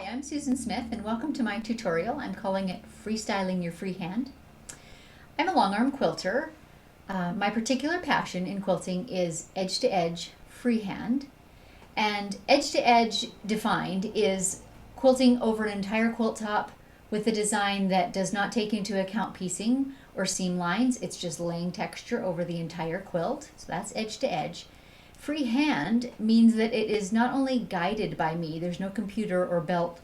I'm Susan Smith and welcome to my tutorial. I'm calling it Freestyling Your Freehand. I'm a long arm quilter. My particular passion in quilting is edge to edge freehand, and edge to edge defined is quilting over an entire quilt top with a design that does not take into account piecing or seam lines. It's just laying texture over the entire quilt, so that's edge to edge. Freehand means that it is not only guided by me, there's no computer or belt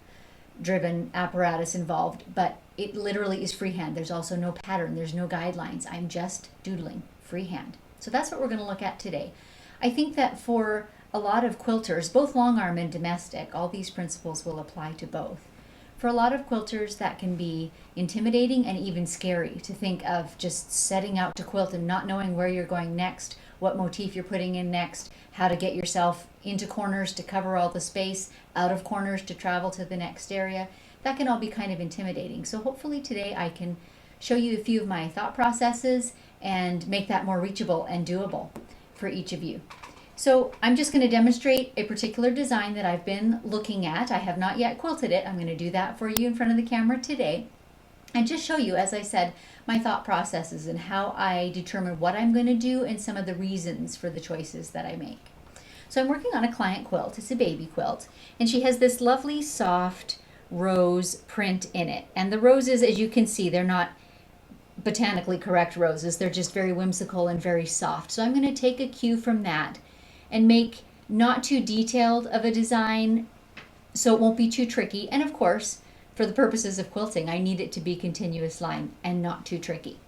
driven apparatus involved, but it literally is freehand. There's also no pattern, there's no guidelines. I'm just doodling freehand. So that's what we're going to look at today. I think that for a lot of quilters, both long arm and domestic, all these principles will apply to both. For a lot of quilters, that can be intimidating and even scary to think of just setting out to quilt and not knowing where you're going next, what motif you're putting in next, how to get yourself into corners to cover all the space, out of corners to travel to the next area. That can all be kind of intimidating. So hopefully today I can show you a few of my thought processes and make that more reachable and doable for each of you. So I'm just going to demonstrate a particular design that I've been looking at. I have not yet quilted it. I'm going to do that for you in front of the camera today and just show you, as I said, my thought processes and how I determine what I'm going to do and some of the reasons for the choices that I make. So I'm working on a client quilt. It's a baby quilt, and she has this lovely soft rose print in it. And the roses, as you can see, they're not botanically correct roses. They're just very whimsical and very soft. So I'm going to take a cue from that and make not too detailed of a design so it won't be too tricky. And of course, for the purposes of quilting, I need it to be continuous line and not too tricky.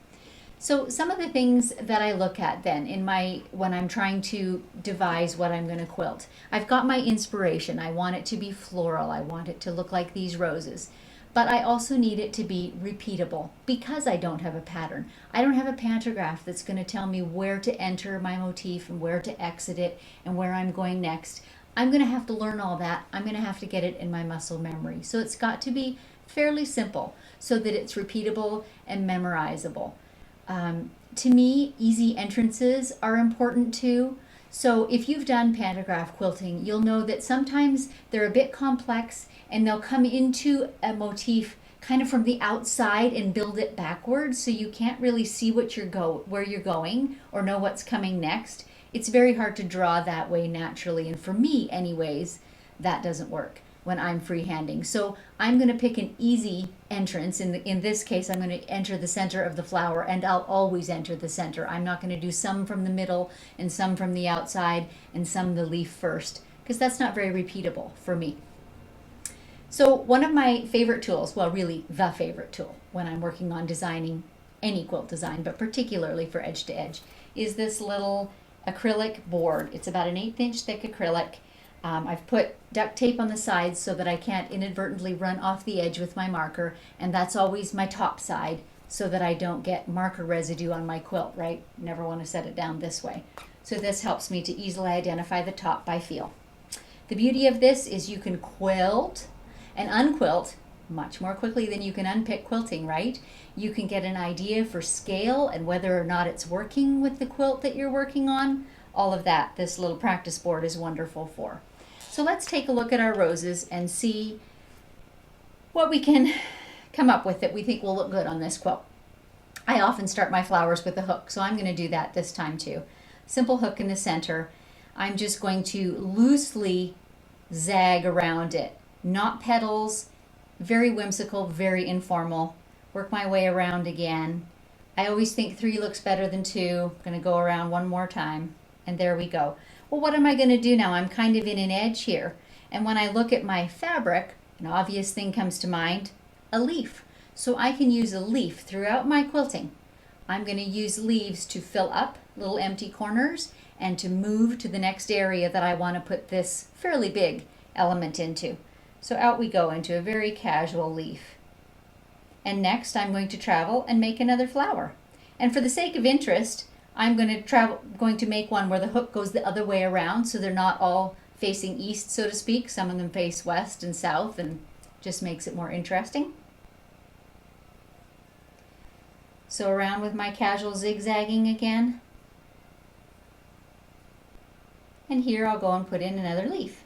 So some of the things that I look at then when I'm trying to devise what I'm going to quilt. I've got my inspiration. I want it to be floral. I want it to look like these roses. But I also need it to be repeatable because I don't have a pattern. I don't have a pantograph that's going to tell me where to enter my motif and where to exit it and where I'm going next. I'm going to have to learn all that. I'm going to have to get it in my muscle memory. So it's got to be fairly simple so that it's repeatable and memorizable. To me, easy entrances are important too. So if you've done pantograph quilting, you'll know that sometimes they're a bit complex and they'll come into a motif kind of from the outside and build it backwards, so you can't really see where you're going or know what's coming next. It's very hard to draw that way naturally, and for me anyways, that doesn't work when I'm freehanding. So I'm going to pick an easy entrance. In this case, I'm going to enter the center of the flower, and I'll always enter the center. I'm not going to do some from the middle and some from the outside and some the leaf first, because that's not very repeatable for me. So one of my favorite tools, well really the favorite tool when I'm working on designing any quilt design, but particularly for edge to edge, is this little acrylic board. It's about an 1/8 inch thick acrylic. I've put duct tape on the sides so that I can't inadvertently run off the edge with my marker, and that's always my top side so that I don't get marker residue on my quilt, right? Never want to set it down this way. So this helps me to easily identify the top by feel. The beauty of this is you can quilt and unquilt much more quickly than you can unpick quilting, right? You can get an idea for scale and whether or not it's working with the quilt that you're working on. All of that, this little practice board is wonderful for. So let's take a look at our roses and see what we can come up with that we think will look good on this quilt. I often start my flowers with a hook, so I'm going to do that this time too. Simple hook in the center. I'm just going to loosely zag around it. Not petals, very whimsical, very informal. Work my way around again. I always think 3 looks better than 2. I'm going to go around one more time, and there we go. Well, what am I going to do now? I'm kind of in an edge here, and when I look at my fabric, an obvious thing comes to mind, a leaf. So I can use a leaf throughout my quilting. I'm going to use leaves to fill up little empty corners and to move to the next area that I want to put this fairly big element into. So out we go into a very casual leaf. And next I'm going to travel and make another flower. And for the sake of interest, I'm going to make one where the hook goes the other way around, so they're not all facing east, so to speak. Some of them face west and south, and just makes it more interesting. So around with my casual zigzagging again. And here I'll go and put in another leaf.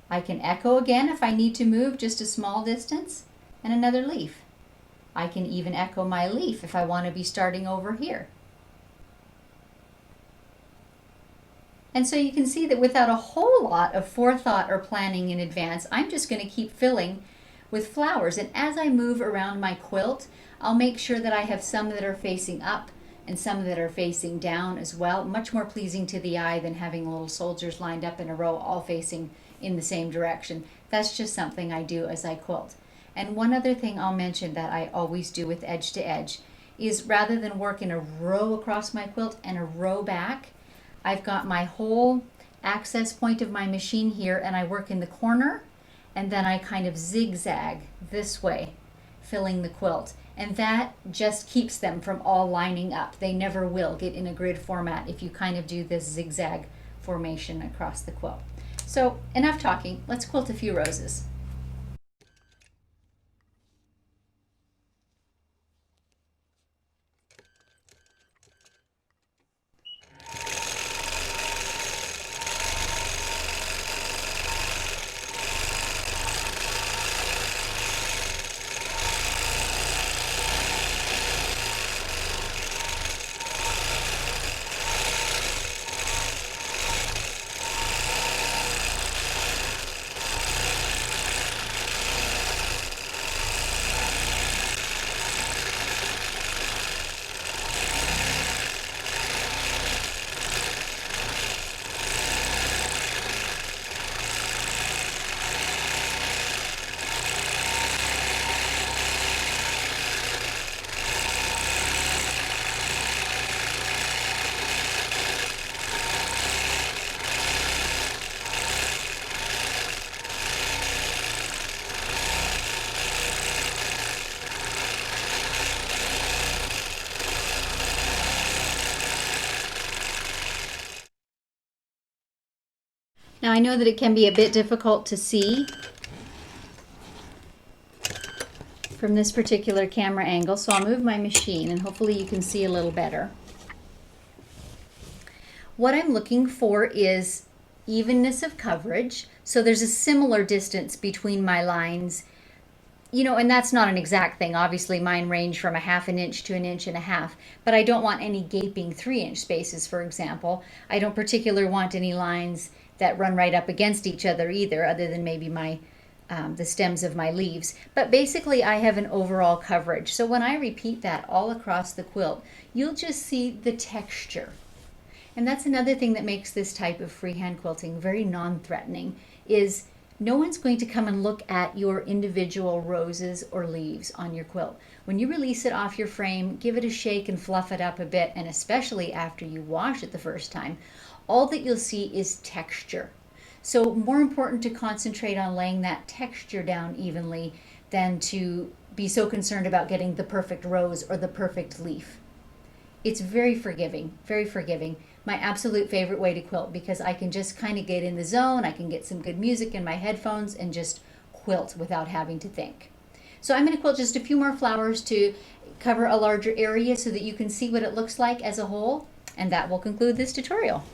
I can echo again if I need to move just a small distance, and another leaf. I can even echo my leaf if I want to be starting over here. And so you can see that without a whole lot of forethought or planning in advance, I'm just going to keep filling with flowers. And as I move around my quilt, I'll make sure that I have some that are facing up and some that are facing down as well. Much more pleasing to the eye than having little soldiers lined up in a row all facing in the same direction. That's just something I do as I quilt. And one other thing I'll mention that I always do with edge to edge is rather than work in a row across my quilt and a row back, I've got my whole access point of my machine here, and I work in the corner, and then I kind of zigzag this way, filling the quilt. And that just keeps them from all lining up. They never will get in a grid format if you kind of do this zigzag formation across the quilt. So enough talking, let's quilt a few roses. Now I know that it can be a bit difficult to see from this particular camera angle, so I'll move my machine and hopefully you can see a little better. What I'm looking for is evenness of coverage, so there's a similar distance between my lines. You know, and that's not an exact thing. Obviously, mine range from 1/2 inch to 1.5 inches, but I don't want any gaping 3-inch spaces, for example. I don't particularly want any lines that run right up against each other either, other than maybe my the stems of my leaves. But basically, I have an overall coverage. So when I repeat that all across the quilt, you'll just see the texture. And that's another thing that makes this type of freehand quilting very non-threatening, is no one's going to come and look at your individual roses or leaves on your quilt. When you release it off your frame, give it a shake and fluff it up a bit, and especially after you wash it the first time, all that you'll see is texture. So more important to concentrate on laying that texture down evenly than to be so concerned about getting the perfect rose or the perfect leaf. It's very forgiving, very forgiving. My absolute favorite way to quilt, because I can just kind of get in the zone. I can get some good music in my headphones and just quilt without having to think. So I'm going to quilt just a few more flowers to cover a larger area so that you can see what it looks like as a whole, and that will conclude this tutorial.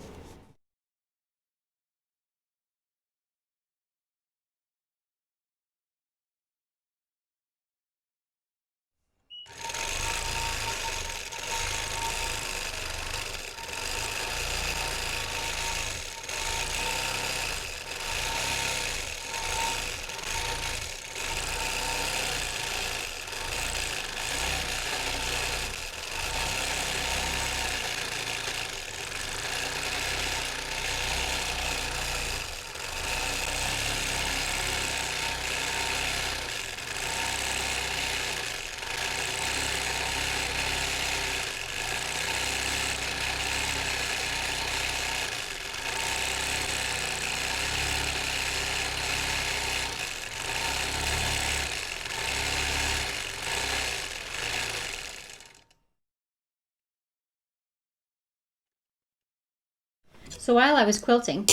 So while I was quilting,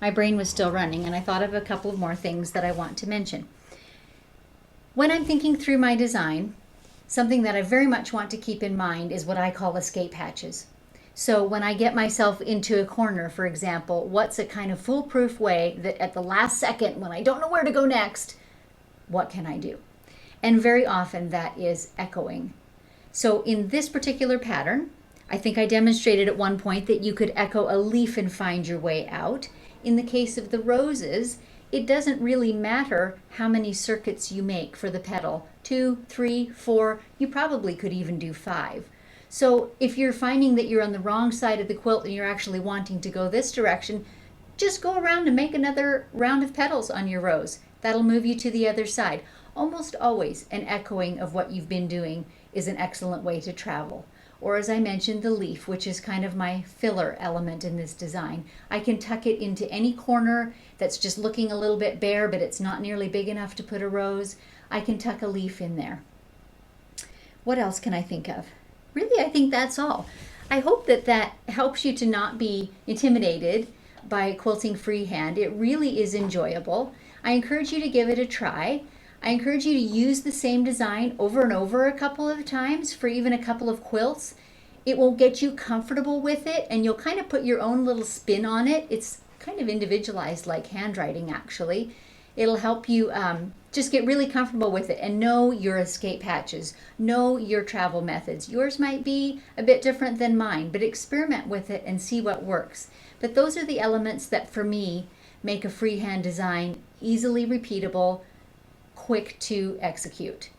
my brain was still running, and I thought of a couple of more things that I want to mention. When I'm thinking through my design, something that I very much want to keep in mind is what I call escape hatches. So when I get myself into a corner, for example, what's a kind of foolproof way that at the last second, when I don't know where to go next, what can I do? And very often that is echoing. So in this particular pattern, I think I demonstrated at one point that you could echo a leaf and find your way out. In the case of the roses, it doesn't really matter how many circuits you make for the petal. 2, 3, 4, you probably could even do 5. So if you're finding that you're on the wrong side of the quilt and you're actually wanting to go this direction, just go around and make another round of petals on your rose. That'll move you to the other side. Almost always an echoing of what you've been doing is an excellent way to travel. Or as I mentioned, the leaf, which is kind of my filler element in this design. I can tuck it into any corner that's just looking a little bit bare, but it's not nearly big enough to put a rose. I can tuck a leaf in there. What else can I think of? Really, I think that's all. I hope that that helps you to not be intimidated by quilting freehand. It really is enjoyable. I encourage you to give it a try. I encourage you to use the same design over and over a couple of times for even a couple of quilts. It will get you comfortable with it, and you'll kind of put your own little spin on it. It's kind of individualized like handwriting, actually. It'll help you just get really comfortable with it and know your escape hatches, know your travel methods. Yours might be a bit different than mine, but experiment with it and see what works. But those are the elements that, for me, make a freehand design easily repeatable, quick to execute.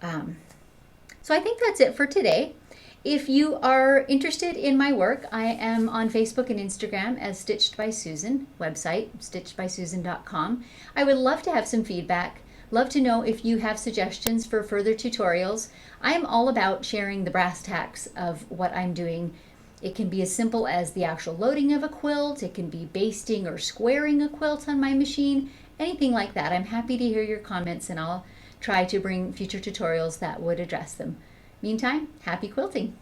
So I think that's it for today. If you are interested in my work, I am on Facebook and Instagram as Stitched by Susan, website stitchedbysusan.com. I would love to have some feedback. Love to know if you have suggestions for further tutorials. I am all about sharing the brass tacks of what I'm doing. It can be as simple as the actual loading of a quilt. It can be basting or squaring a quilt on my machine, anything like that. I'm happy to hear your comments, and I'll try to bring future tutorials that would address them. Meantime, happy quilting!